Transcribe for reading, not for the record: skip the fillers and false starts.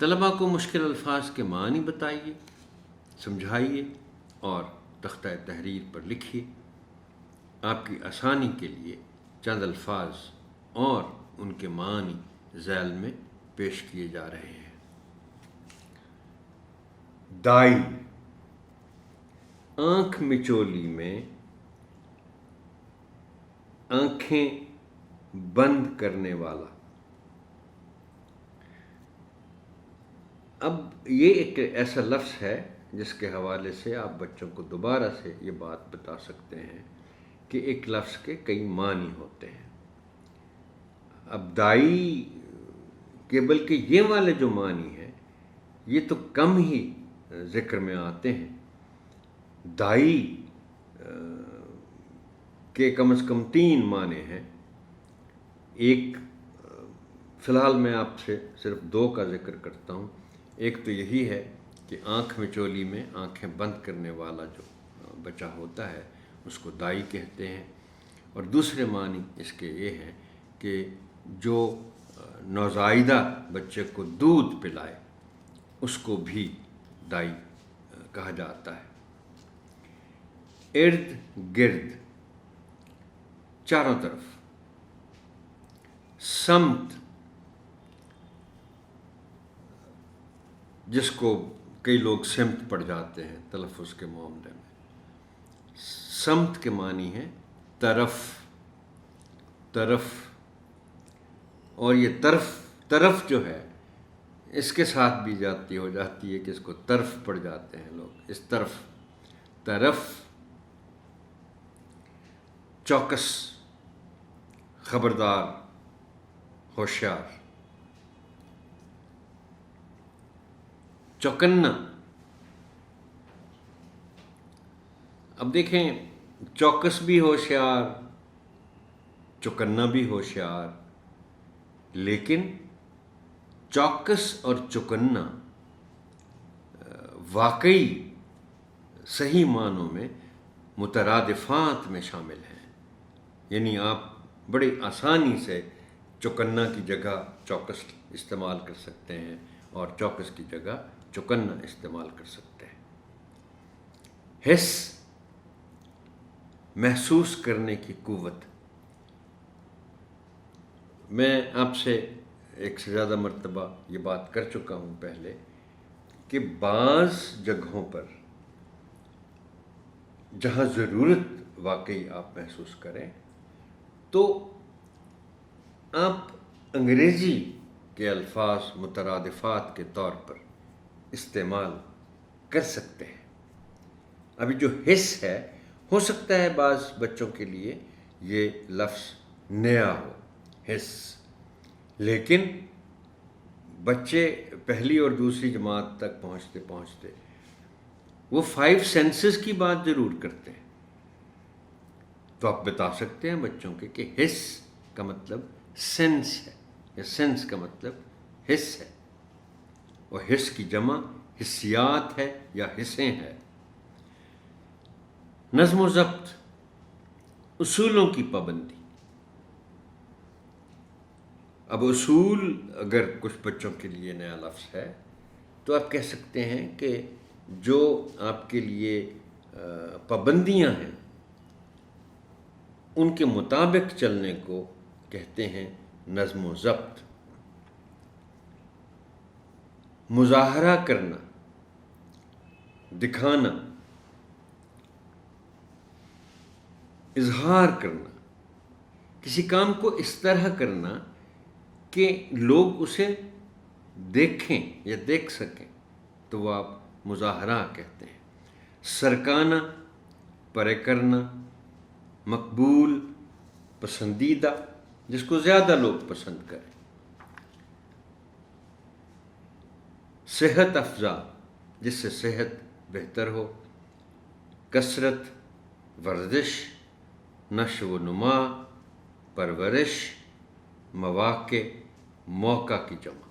طلباء کو مشکل الفاظ کے معنی بتائیے، سمجھائیے اور تختہ تحریر پر لکھیے۔ آپ کی آسانی کے لیے چند الفاظ اور ان کے معنی ذیل میں پیش کیے جا رہے ہیں۔ دائی، آنکھ مچولی میں آنکھیں بند کرنے والا۔ اب یہ ایک ایسا لفظ ہے جس کے حوالے سے آپ بچوں کو دوبارہ سے یہ بات بتا سکتے ہیں کہ ایک لفظ کے کئی معنی ہوتے ہیں۔ اب دائی کے بلکہ یہ والے جو معنی ہیں یہ تو کم ہی ذکر میں آتے ہیں۔ دائی کے کم از کم 3 معنی ہیں۔ ایک فی الحال میں آپ سے صرف 2 کا ذکر کرتا ہوں۔ ایک تو یہی ہے کہ آنکھ مچولی میں آنکھیں بند کرنے والا جو بچہ ہوتا ہے اس کو دائی کہتے ہیں، اور دوسرے معنی اس کے یہ ہیں کہ جو نوزائیدہ بچے کو دودھ پلائے اس کو بھی دائی کہا جاتا ہے۔ ارد گرد، چاروں طرف۔ سمت، جس کو کئی لوگ سمت پڑھ جاتے ہیں تلفظ کے معاملے میں۔ سمت کے معنی ہے طرف، طرف، اور یہ طرف جو ہے اس کے ساتھ بھی جاتی ہو جاتی ہے کہ اس کو طرف پڑھ جاتے ہیں لوگ، اس طرف۔ چوکس، خبردار، ہوشیار۔ چوکنا، اب دیکھیں چوکس بھی ہوشیار، چوکنا بھی ہوشیار، لیکن چوکس اور چوکنا واقعی صحیح معنوں میں مترادفات میں شامل ہیں۔ یعنی آپ بڑی آسانی سے چوکنا کی جگہ چوکس استعمال کر سکتے ہیں اور چوکس کی جگہ چوکنا استعمال کر سکتے ہیں۔ حس، محسوس کرنے کی قوت۔ میں آپ سے ایک سے زیادہ مرتبہ یہ بات کر چکا ہوں پہلے کہ بعض جگہوں پر جہاں ضرورت واقعی آپ محسوس کریں تو آپ انگریزی کے الفاظ مترادفات کے طور پر استعمال کر سکتے ہیں۔ ابھی جو حس ہے، ہو سکتا ہے بعض بچوں کے لیے یہ لفظ نیا ہو، حس، لیکن بچے پہلی اور دوسری جماعت تک پہنچتے وہ 5 سینسز کی بات ضرور کرتے ہیں۔ تو آپ بتا سکتے ہیں بچوں کے کہ حس کا مطلب سینس ہے، یا سینس کا مطلب حس ہے، اور حس کی جمع حسیات ہے یا حصیں ہے۔ نظم و ضبط، اصولوں کی پابندی۔ اب اصول اگر کچھ بچوں کے لیے نیا لفظ ہے تو آپ کہہ سکتے ہیں کہ جو آپ کے لیے پابندیاں ہیں ان کے مطابق چلنے کو کہتے ہیں نظم و ضبط۔ مظاہرہ کرنا، دکھانا، اظہار کرنا، کسی کام کو اس طرح کرنا کہ لوگ اسے دیکھیں یا دیکھ سکیں تو وہ آپ مظاہرہ کہتے ہیں۔ سرکانا، پرے کرنا، مقبول، پسندیدہ، جس کو زیادہ لوگ پسند کریں۔ صحت افزا، جس سے صحت بہتر ہو۔ کثرت، ورزش، نشو و نما، پرورش، مواقع، موقع کی جمع۔